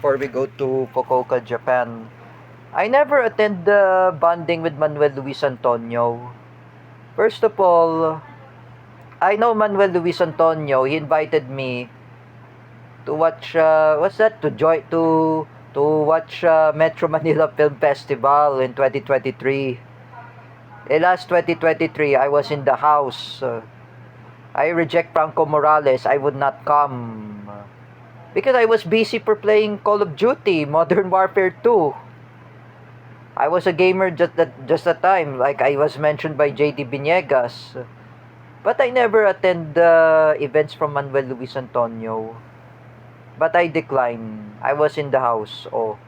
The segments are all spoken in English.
before we go to Fukuoka, Japan. I never attend the bonding with Manuel Luis Antonio. First of all, I know Manuel Luis Antonio. He invited me to watch what's that? To watch Metro Manila Film Festival in 2023. Last 2023, I was in the house. I reject Franco Morales. I would not come. Because I was busy for playing Call of Duty, Modern Warfare 2. I was a gamer just that time, like I was mentioned by JD Biniegas. But I never attend events from Manuel Luis Antonio. But I decline. I was in the house. Oh.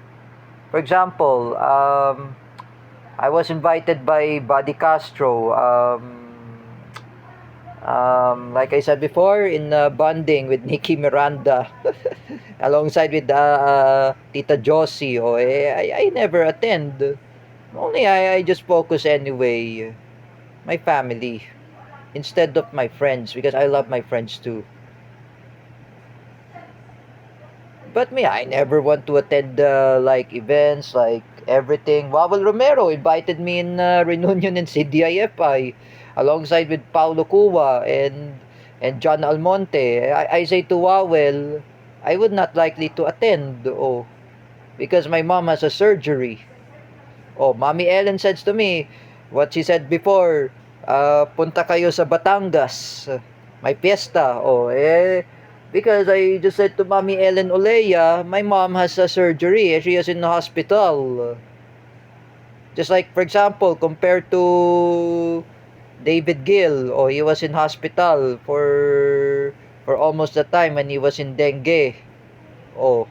For example, I was invited by Buddy Castro. Like I said before, in bonding with Nikki Miranda, alongside with Tita Josie. Oh, I never attend. Only I just focus anyway. My family instead of my friends because I love my friends too. But me, I never want to attend like events, like everything. Wawel Romero invited me in reunion in CDIFI alongside with Paulo Cuba and John Almonte. I say to Wawel, I would not likely to attend. Oh, because my mom has a surgery. Oh, Mommy Ellen says to me, what she said before, punta kayo sa Batangas. May fiesta. Oh, because I just said to Mommy Ellen Olea, my mom has a surgery. She is in the hospital. Just like, for example, compared to David Gill, oh, he was in hospital for almost the time when he was in dengue. Oh,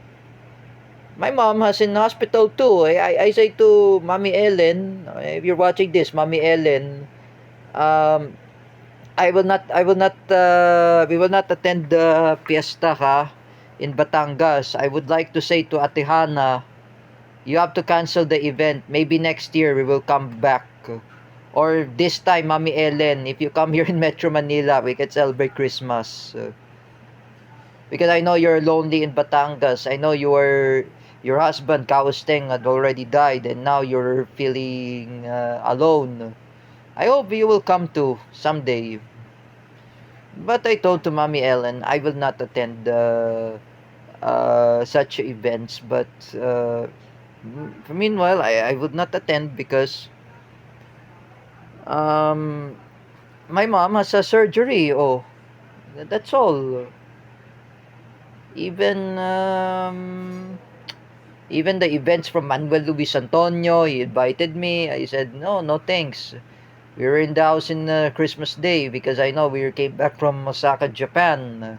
my mom has in hospital too. I say to Mommy Ellen, if you're watching this, Mommy Ellen, um, we will not attend the fiesta ha in Batangas. I would like to say to Ate Hana, you have to cancel the event. Maybe next year we will come back. Or this time, Mommy Ellen, if you come here in Metro Manila, we can celebrate Christmas. Because I know you're lonely in Batangas. I know your husband Kausteng had already died and now you're feeling alone. I hope you will come to someday. But I told to Mommy Ellen I will not attend such events. But meanwhile, I would not attend because um, my mom has a surgery. Oh, that's all. Even even the events from Manuel Luis Antonio, he invited me. I said, no, no thanks. We were in the house in Christmas Day because I know we came back from Osaka, Japan.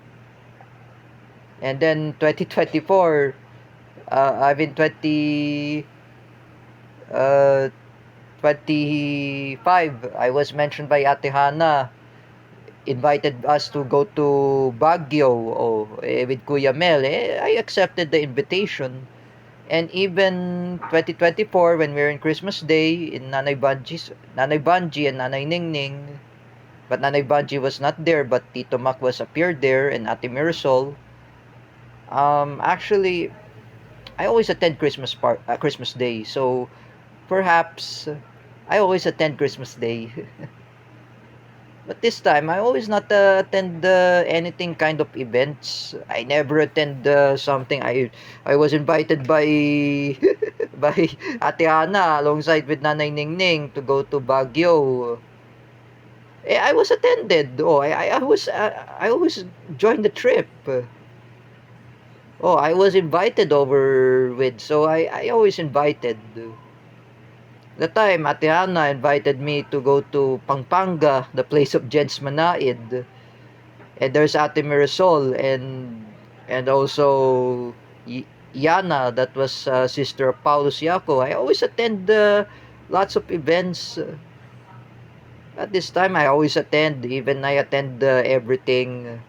And then 2024, I've been uh, 25. I was mentioned by Ate Hana. Invited us to go to Baguio with Kuya Mel. I accepted the invitation. And even 2024, when we were in Christmas Day in Nanay Banji and Nanay Ningning, but Nanay Banji was not there, but Tito Mac was appeared there and Ate Mirasol. Actually, I always attend Christmas Day, so perhaps I always attend Christmas Day. But this time, I always not attend anything kind of events. I never attend something. I was invited by by Ate Ana alongside with Nanay Ningning to go to Baguio. I was attended. Oh, I always joined the trip. Oh, I was invited over with, so I always invited. The time Ate Ana invited me to go to Pampanga, the place of Jens Manaid. And there's Ate Mirasol and also Yana, that was sister of Paulo Siaco. I always attend lots of events. At this time, I always attend. Even I attend everything.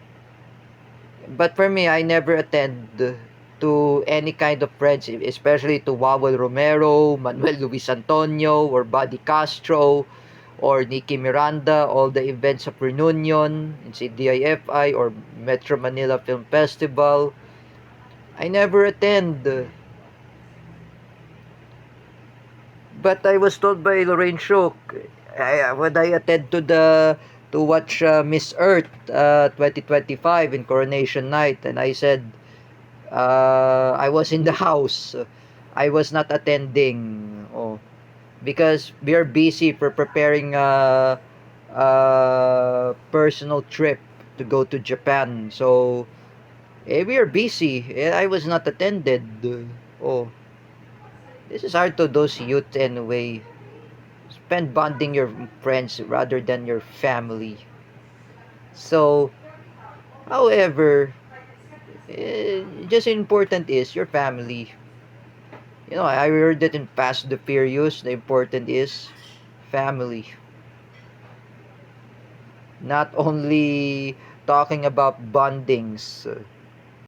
But for me, I never attend to any kind of friends, especially to Wawel Romero, Manuel Luis Antonio, or Buddy Castro, or Nikki Miranda, all the events of Reunion in CDIFI or Metro Manila Film Festival. I never attend. But I was told by Lorraine Shook, when I attend to watch Miss Earth 2025 in Coronation Night, and I said I was in the house. I was not attending. Oh, because we are busy for preparing a personal trip to go to Japan. So we are busy. I was not attended. Oh, this is hard to those youth anyway. Spend bonding your friends rather than your family. So, however, just important is your family. I heard that in Past the Furious, the important is family. Not only talking about bondings.